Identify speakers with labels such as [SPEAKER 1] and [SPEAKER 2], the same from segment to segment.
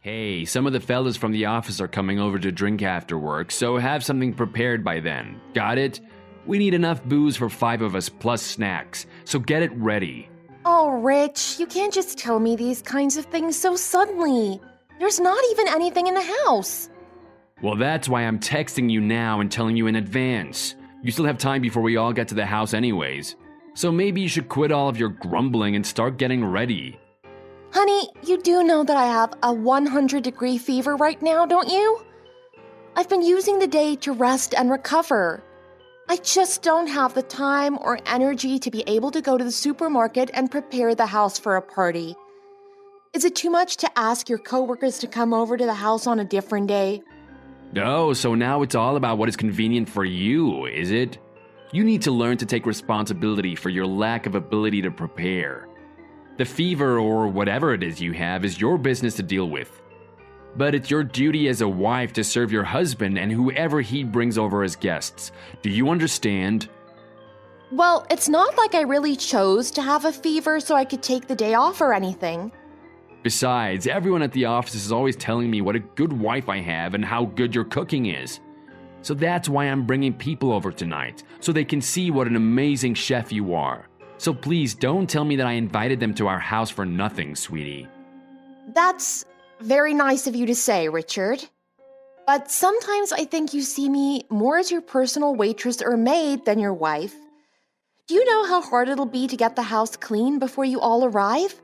[SPEAKER 1] Hey, some of the fellas from the office are coming over to drink after work, so have something prepared by then. Got it? We need enough booze for 5 of us plus snacks, so get it ready.
[SPEAKER 2] Oh, Rich, you can't just tell me these kinds of things so suddenly. There's not even anything in the house.
[SPEAKER 1] Well, that's why I'm texting you now and telling you in advance. You still have time before we all get to the house anyways. So maybe you should quit all of your grumbling and start getting ready.
[SPEAKER 2] Honey, you do know that I have a 100-degree fever right now, don't you? I've been using the day to rest and recover. I just don't have the time or energy to be able to go to the supermarket and prepare the house for a party. Is it too much to ask your coworkers to come over to the house on a different day?
[SPEAKER 1] Oh, so now it's all about what is convenient for you, is it? You need to learn to take responsibility for your lack of ability to prepare. The fever or whatever it is you have is your business to deal with. But it's your duty as a wife to serve your husband and whoever he brings over as guests. Do you understand?
[SPEAKER 2] Well, it's not like I really chose to have a fever so I could take the day off or anything.
[SPEAKER 1] Besides, everyone at the office is always telling me what a good wife I have and how good your cooking is. So that's why I'm bringing people over tonight, so they can see what an amazing chef you are. So please don't tell me that I invited them to our house for nothing, sweetie.
[SPEAKER 2] That's very nice of you to say, Richard. But sometimes I think you see me more as your personal waitress or maid than your wife. Do you know how hard it'll be to get the house clean before you all arrive?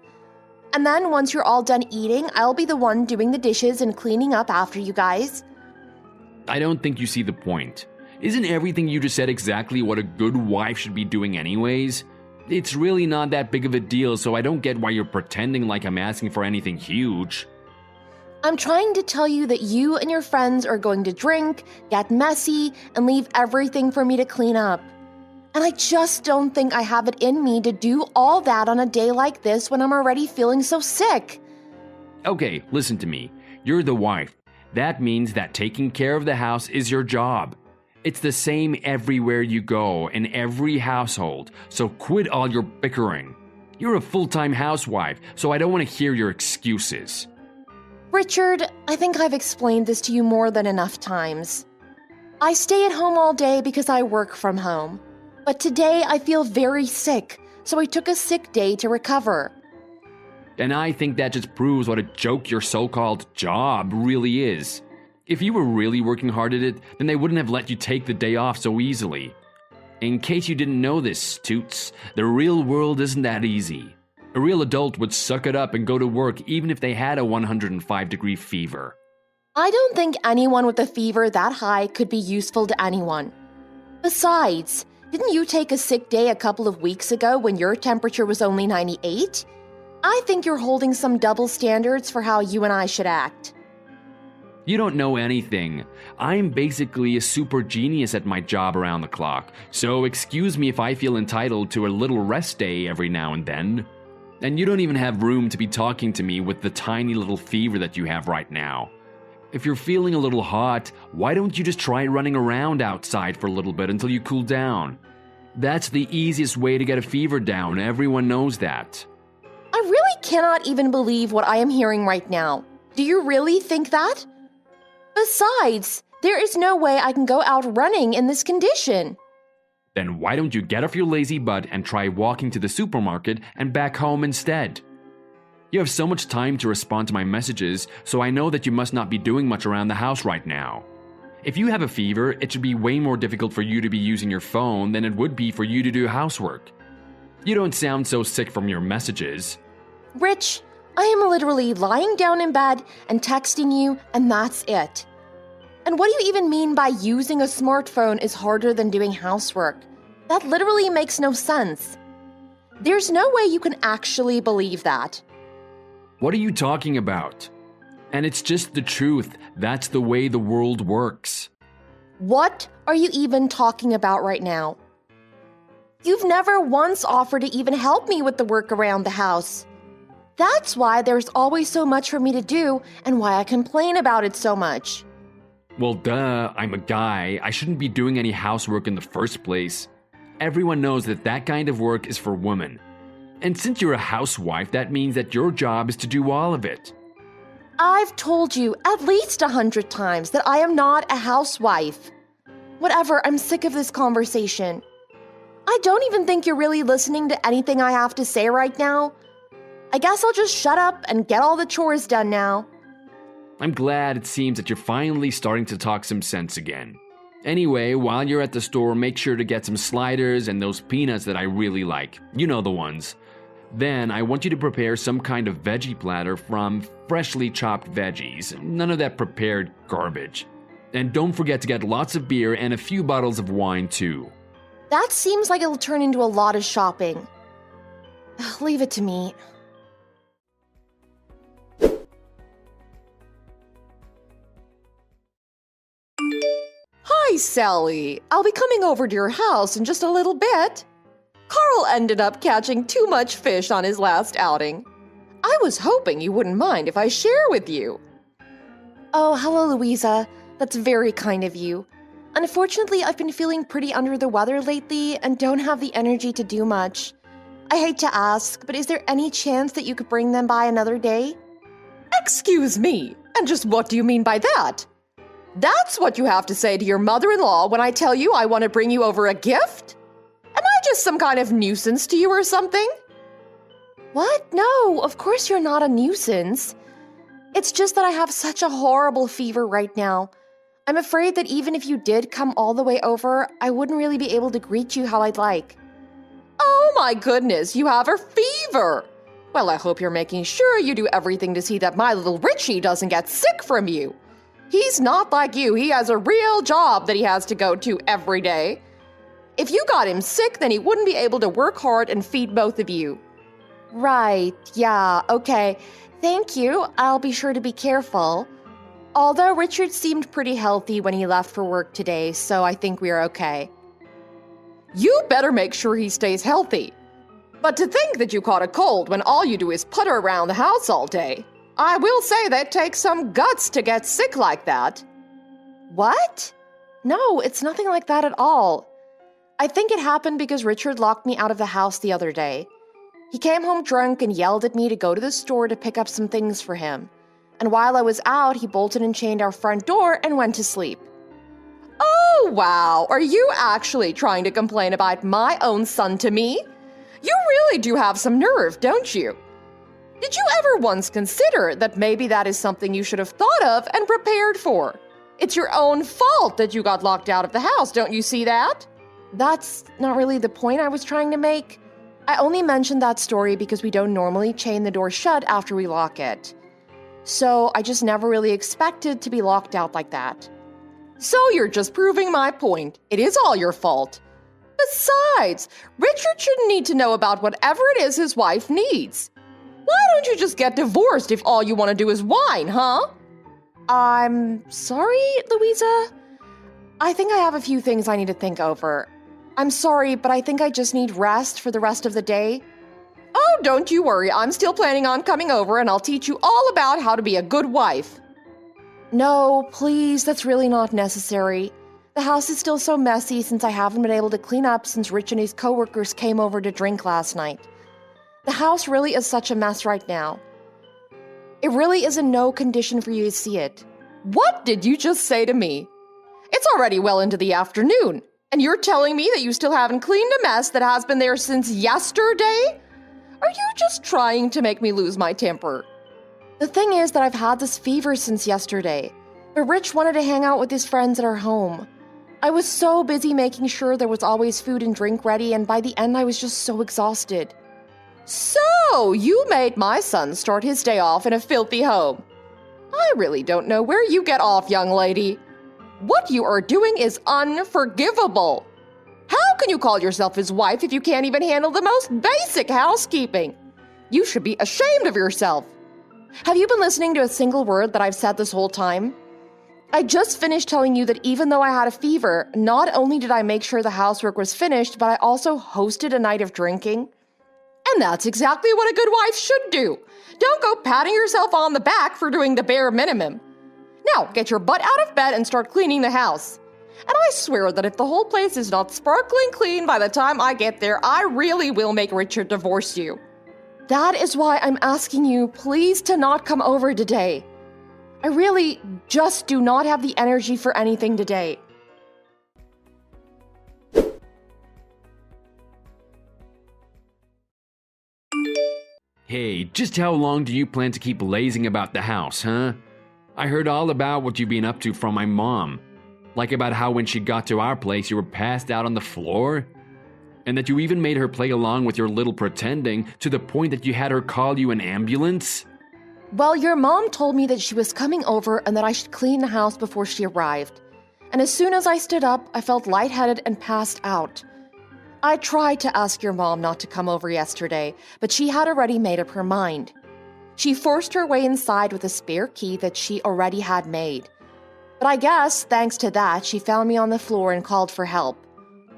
[SPEAKER 2] And then once you're all done eating, I'll be the one doing the dishes and cleaning up after you guys.
[SPEAKER 1] I don't think you see the point. Isn't everything you just said exactly what a good wife should be doing anyways? It's really not that big of a deal, so I don't get why you're pretending like I'm asking for anything huge.
[SPEAKER 2] I'm trying to tell you that you and your friends are going to drink, get messy, and leave everything for me to clean up. And I just don't think I have it in me to do all that on a day like this when I'm already feeling so sick.
[SPEAKER 1] Okay, listen to me. You're the wife. That means that taking care of the house is your job. It's the same everywhere you go, in every household, so quit all your bickering. You're a full-time housewife, so I don't want to hear your excuses.
[SPEAKER 2] Richard, I think I've explained this to you more than enough times. I stay at home all day because I work from home. But today I feel very sick, so I took a sick day to recover.
[SPEAKER 1] And I think that just proves what a joke your so-called job really is. If you were really working hard at it, then they wouldn't have let you take the day off so easily. In case you didn't know this, Toots, the real world isn't that easy. A real adult would suck it up and go to work even if they had a 105-degree fever.
[SPEAKER 2] I don't think anyone with a fever that high could be useful to anyone. Besides, didn't you take a sick day a couple of weeks ago when your temperature was only 98? I think you're holding some double standards for how you and I should act.
[SPEAKER 1] You don't know anything. I'm basically a super genius at my job around the clock, so excuse me if I feel entitled to a little rest day every now and then. And you don't even have room to be talking to me with the tiny little fever that you have right now. If you're feeling a little hot, why don't you just try running around outside for a little bit until you cool down? That's the easiest way to get a fever down, everyone knows that.
[SPEAKER 2] I really cannot even believe what I am hearing right now. Do you really think that? Besides, there is no way I can go out running in this condition.
[SPEAKER 1] Then why don't you get off your lazy butt and try walking to the supermarket and back home instead? You have so much time to respond to my messages, so I know that you must not be doing much around the house right now. If you have a fever, it should be way more difficult for you to be using your phone than it would be for you to do housework. You don't sound so sick from your messages.
[SPEAKER 2] Rich, I am literally lying down in bed and texting you, and that's it. And what do you even mean by using a smartphone is harder than doing housework? That literally makes no sense. There's no way you can actually believe that.
[SPEAKER 1] What are you talking about? And it's just the truth. That's the way the world works.
[SPEAKER 2] What are you even talking about right now? You've never once offered to even help me with the work around the house. That's why there's always so much for me to do and why I complain about it so much.
[SPEAKER 1] Well, duh, I'm a guy. I shouldn't be doing any housework in the first place. Everyone knows that that kind of work is for women. And since you're a housewife, that means that your job is to do all of it.
[SPEAKER 2] I've told you at least 100 times that I am not a housewife. Whatever, I'm sick of this conversation. I don't even think you're really listening to anything I have to say right now. I guess I'll just shut up and get all the chores done now.
[SPEAKER 1] I'm glad it seems that you're finally starting to talk some sense again. Anyway, while you're at the store, make sure to get some sliders and those peanuts that I really like. You know the ones. Then I want you to prepare some kind of veggie platter from freshly chopped veggies. None of that prepared garbage. And don't forget to get lots of beer and a few bottles of wine too.
[SPEAKER 2] That seems like it'll turn into a lot of shopping. Leave it to me. Hi, Sally. I'll be coming over to your house in just a little bit. Carl ended up catching too much fish on his last outing. I was hoping you wouldn't mind if I share with you. Oh, hello, Louisa. That's very kind of you. Unfortunately, I've been feeling pretty under the weather lately and don't have the energy to do much. I hate to ask, but is there any chance that you could bring them by another day? Excuse me, and just what do you mean by that? That's what you have to say to your mother-in-law when I tell you I want to bring you over a gift? Am I just some kind of nuisance to you or something? What? No, of course you're not a nuisance. It's just that I have such a horrible fever right now. I'm afraid that even if you did come all the way over, I wouldn't really be able to greet you how I'd like. Oh my goodness, you have a fever! Well, I hope you're making sure you do everything to see that my little Richie doesn't get sick from you. He's not like you. He has a real job that he has to go to every day. If you got him sick, then he wouldn't be able to work hard and feed both of you. Right, yeah, okay. Thank you. I'll be sure to be careful. Although Richard seemed pretty healthy when he left for work today, so I think we are okay. You better make sure he stays healthy. But to think that you caught a cold when all you do is putter around the house all day. I will say that takes some guts to get sick like that. What? No, it's nothing like that at all. I think it happened because Richard locked me out of the house the other day. He came home drunk and yelled at me to go to the store to pick up some things for him. And while I was out, he bolted and chained our front door and went to sleep. Oh, wow. Are you actually trying to complain about my own son to me? You really do have some nerve, don't you? Did you ever once consider that maybe that is something you should have thought of and prepared for? It's your own fault that you got locked out of the house, don't you see that? That's not really the point I was trying to make. I only mentioned that story because we don't normally chain the door shut after we lock it. So I just never really expected to be locked out like that. So you're just proving my point. It is all your fault. Besides, Richard shouldn't need to know about whatever it is his wife needs. Why don't you just get divorced if all you want to do is whine, huh? I'm sorry, Louisa. I think I have a few things I need to think over. I'm sorry, but I think I just need rest for the rest of the day. Oh, don't you worry. I'm still planning on coming over and I'll teach you all about how to be a good wife. No, please, that's really not necessary. The house is still so messy since I haven't been able to clean up since Rich and his coworkers came over to drink last night. The house really is such a mess right now. It really is in no condition for you to see it. What did you just say to me? It's already well into the afternoon, and you're telling me that you still haven't cleaned a mess that has been there since yesterday? Are you just trying to make me lose my temper? The thing is that I've had this fever since yesterday, but Rich wanted to hang out with his friends at our home. I was so busy making sure there was always food and drink ready, and by the end I was just so exhausted. So, you made my son start his day off in a filthy home. I really don't know where you get off, young lady. What you are doing is unforgivable. How can you call yourself his wife if you can't even handle the most basic housekeeping? You should be ashamed of yourself. Have you been listening to a single word that I've said this whole time? I just finished telling you that even though I had a fever, not only did I make sure the housework was finished, but I also hosted a night of drinking. And that's exactly what a good wife should do. Don't go patting yourself on the back for doing the bare minimum. Now, get your butt out of bed and start cleaning the house. And I swear that if the whole place is not sparkling clean by the time I get there, I really will make Richard divorce you. That is why I'm asking you, please, to not come over today. I really just do not have the energy for anything today.
[SPEAKER 1] Hey, just how long do you plan to keep lazing about the house, huh? I heard all about what you've been up to from my mom. Like about how when she got to our place you were passed out on the floor? And that you even made her play along with your little pretending to the point that you had her call you an ambulance?
[SPEAKER 2] Well, your mom told me that she was coming over and that I should clean the house before she arrived. And as soon as I stood up, I felt lightheaded and passed out. I tried to ask your mom not to come over yesterday, but she had already made up her mind. She forced her way inside with a spare key that she already had made. But I guess, thanks to that, she found me on the floor and called for help.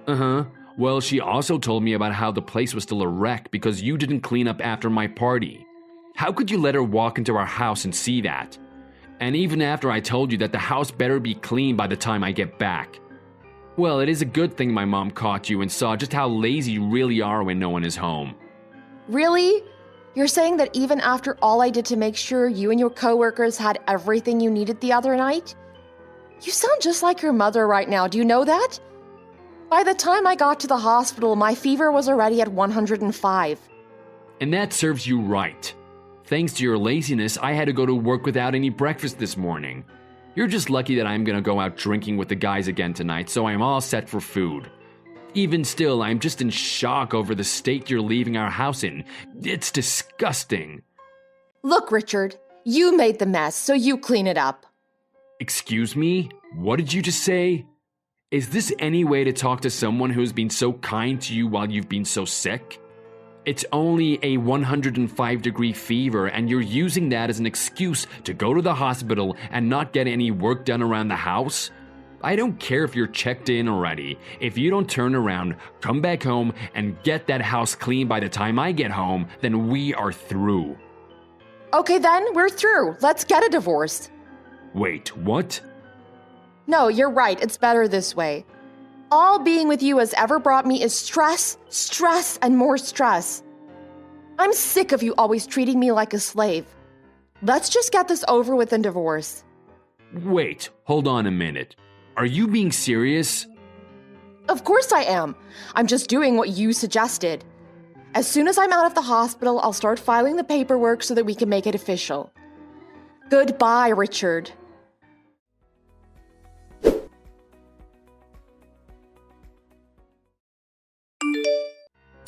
[SPEAKER 1] Uh-huh. Well, she also told me about how the place was still a wreck because you didn't clean up after my party. How could you let her walk into our house and see that? And even after I told you that the house better be clean by the time I get back. Well, it is a good thing my mom caught you and saw just how lazy you really are when no one is home.
[SPEAKER 2] Really? You're saying that even after all I did to make sure you and your coworkers had everything you needed the other night? You sound just like your mother right now, do you know that? By the time I got to the hospital, my fever was already at 105.
[SPEAKER 1] And that serves you right. Thanks to your laziness, I had to go to work without any breakfast this morning. You're just lucky that I'm gonna go out drinking with the guys again tonight, so I'm all set for food. Even still, I'm just in shock over the state you're leaving our house in. It's disgusting.
[SPEAKER 2] Look, Richard, you made the mess, so you clean it up.
[SPEAKER 1] Excuse me? What did you just say? Is this any way to talk to someone who's been so kind to you while you've been so sick? It's only a 105-degree fever, and you're using that as an excuse to go to the hospital and not get any work done around the house? I don't care if you're checked in already. If you don't turn around, come back home, and get that house clean by the time I get home, then we are through.
[SPEAKER 2] Okay then, we're through. Let's get a divorce.
[SPEAKER 1] Wait, what?
[SPEAKER 2] No, you're right. It's better this way. All being with you has ever brought me is stress, stress, and more stress. I'm sick of you always treating me like a slave. Let's just get this over with and divorce.
[SPEAKER 1] Wait, hold on a minute. Are you being serious?
[SPEAKER 2] Of course I am. I'm just doing what you suggested. As soon as I'm out of the hospital, I'll start filing the paperwork so that we can make it official. Goodbye, Richard.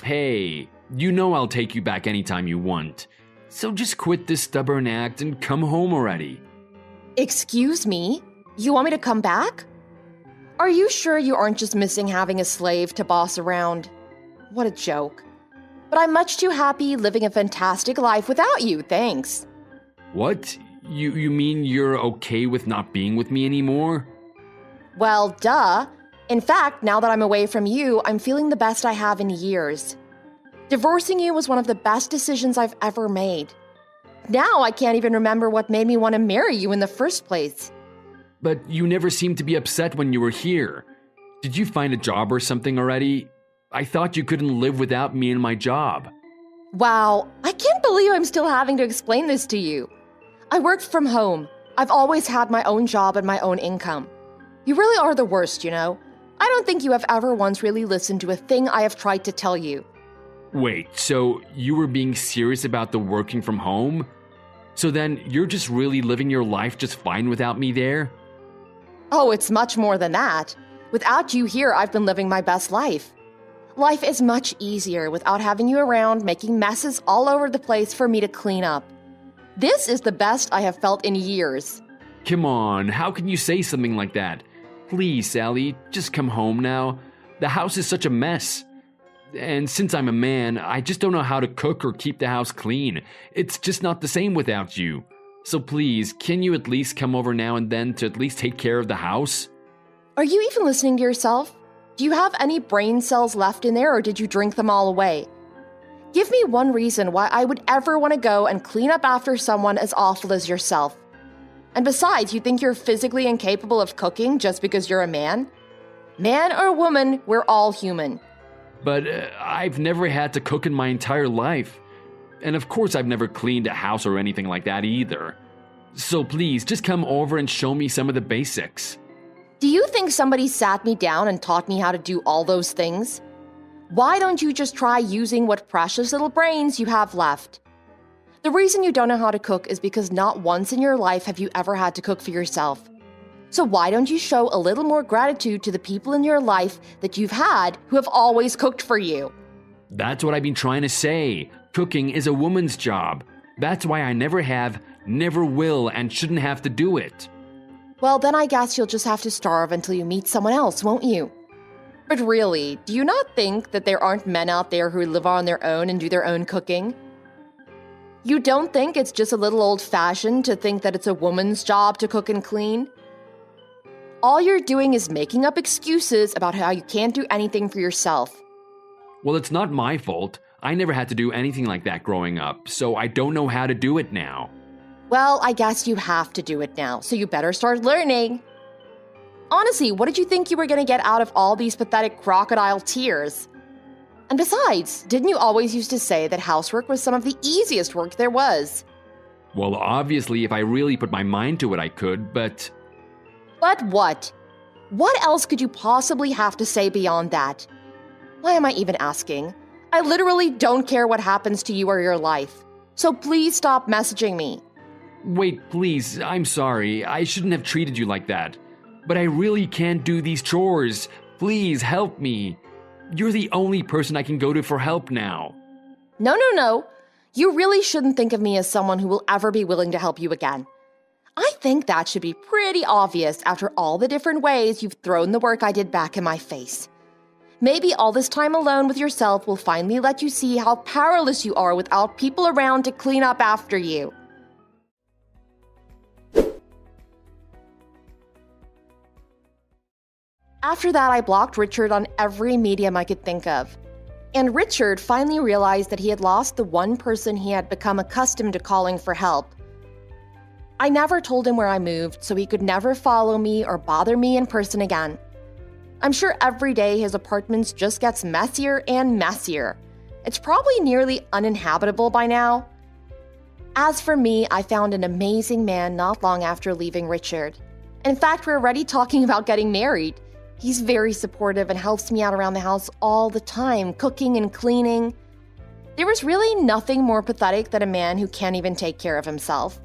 [SPEAKER 1] Hey, you know I'll take you back anytime you want. So just quit this stubborn act and come home already.
[SPEAKER 2] Excuse me? You want me to come back? Are you sure you aren't just missing having a slave to boss around? What a joke. But I'm much too happy living a fantastic life without you, thanks.
[SPEAKER 1] What? You mean you're okay with not being with me anymore?
[SPEAKER 2] Well, duh. In fact, now that I'm away from you, I'm feeling the best I have in years. Divorcing you was one of the best decisions I've ever made. Now I can't even remember what made me want to marry you in the first place.
[SPEAKER 1] But you never seemed to be upset when you were here. Did you find a job or something already? I thought you couldn't live without me and my job.
[SPEAKER 2] Wow, I can't believe I'm still having to explain this to you. I worked from home. I've always had my own job and my own income. You really are the worst, you know. I don't think you have ever once really listened to a thing I have tried to tell you.
[SPEAKER 1] Wait, so you were being serious about the working from home? So then you're just really living your life just fine without me there?
[SPEAKER 2] Oh, it's much more than that. Without you here, I've been living my best life. Life is much easier without having you around making messes all over the place for me to clean up. This is the best I have felt in years.
[SPEAKER 1] Come on, how can you say something like that? Please, Sally, just come home now. The house is such a mess. And since I'm a man, I just don't know how to cook or keep the house clean. It's just not the same without you. So please, can you at least come over now and then to at least take care of the house?
[SPEAKER 2] Are you even listening to yourself? Do you have any brain cells left in there, or did you drink them all away? Give me one reason why I would ever want to go and clean up after someone as awful as yourself. And besides, you think you're physically incapable of cooking just because you're a man? Man or woman, we're all human.
[SPEAKER 1] But I've never had to cook in my entire life. And of course I've never cleaned a house or anything like that either. So please, just come over and show me some of the basics.
[SPEAKER 2] Do you think somebody sat me down and taught me how to do all those things? Why don't you just try using what precious little brains you have left? The reason you don't know how to cook is because not once in your life have you ever had to cook for yourself. So why don't you show a little more gratitude to the people in your life that you've had who have always cooked for you?
[SPEAKER 1] That's what I've been trying to say. Cooking is a woman's job. That's why I never have, never will, and shouldn't have to do it.
[SPEAKER 2] Well, then I guess you'll just have to starve until you meet someone else, won't you? But really, do you not think that there aren't men out there who live on their own and do their own cooking? You don't think it's just a little old-fashioned to think that it's a woman's job to cook and clean? All you're doing is making up excuses about how you can't do anything for yourself.
[SPEAKER 1] Well, it's not my fault. I never had to do anything like that growing up, so I don't know how to do it now.
[SPEAKER 2] Well, I guess you have to do it now, so you better start learning. Honestly, what did you think you were going to get out of all these pathetic crocodile tears? And besides, didn't you always used to say that housework was some of the easiest work there was?
[SPEAKER 1] Well, obviously, if I really put my mind to it, I could, but...
[SPEAKER 2] But what? What else could you possibly have to say beyond that? Why am I even asking? I literally don't care what happens to you or your life. So please stop messaging me.
[SPEAKER 1] Wait, please, I'm sorry. I shouldn't have treated you like that. But I really can't do these chores. Please help me. You're the only person I can go to for help now.
[SPEAKER 2] No. You really shouldn't think of me as someone who will ever be willing to help you again. I think that should be pretty obvious after all the different ways you've thrown the work I did back in my face. Maybe all this time alone with yourself will finally let you see how powerless you are without people around to clean up after you. After that, I blocked Richard on every medium I could think of. And Richard finally realized that he had lost the one person he had become accustomed to calling for help. I never told him where I moved, so he could never follow me or bother me in person again. I'm sure every day his apartment just gets messier and messier. It's probably nearly uninhabitable by now. As for me, I found an amazing man not long after leaving Richard. In fact, we're already talking about getting married. He's very supportive and helps me out around the house all the time, cooking and cleaning. There is really nothing more pathetic than a man who can't even take care of himself.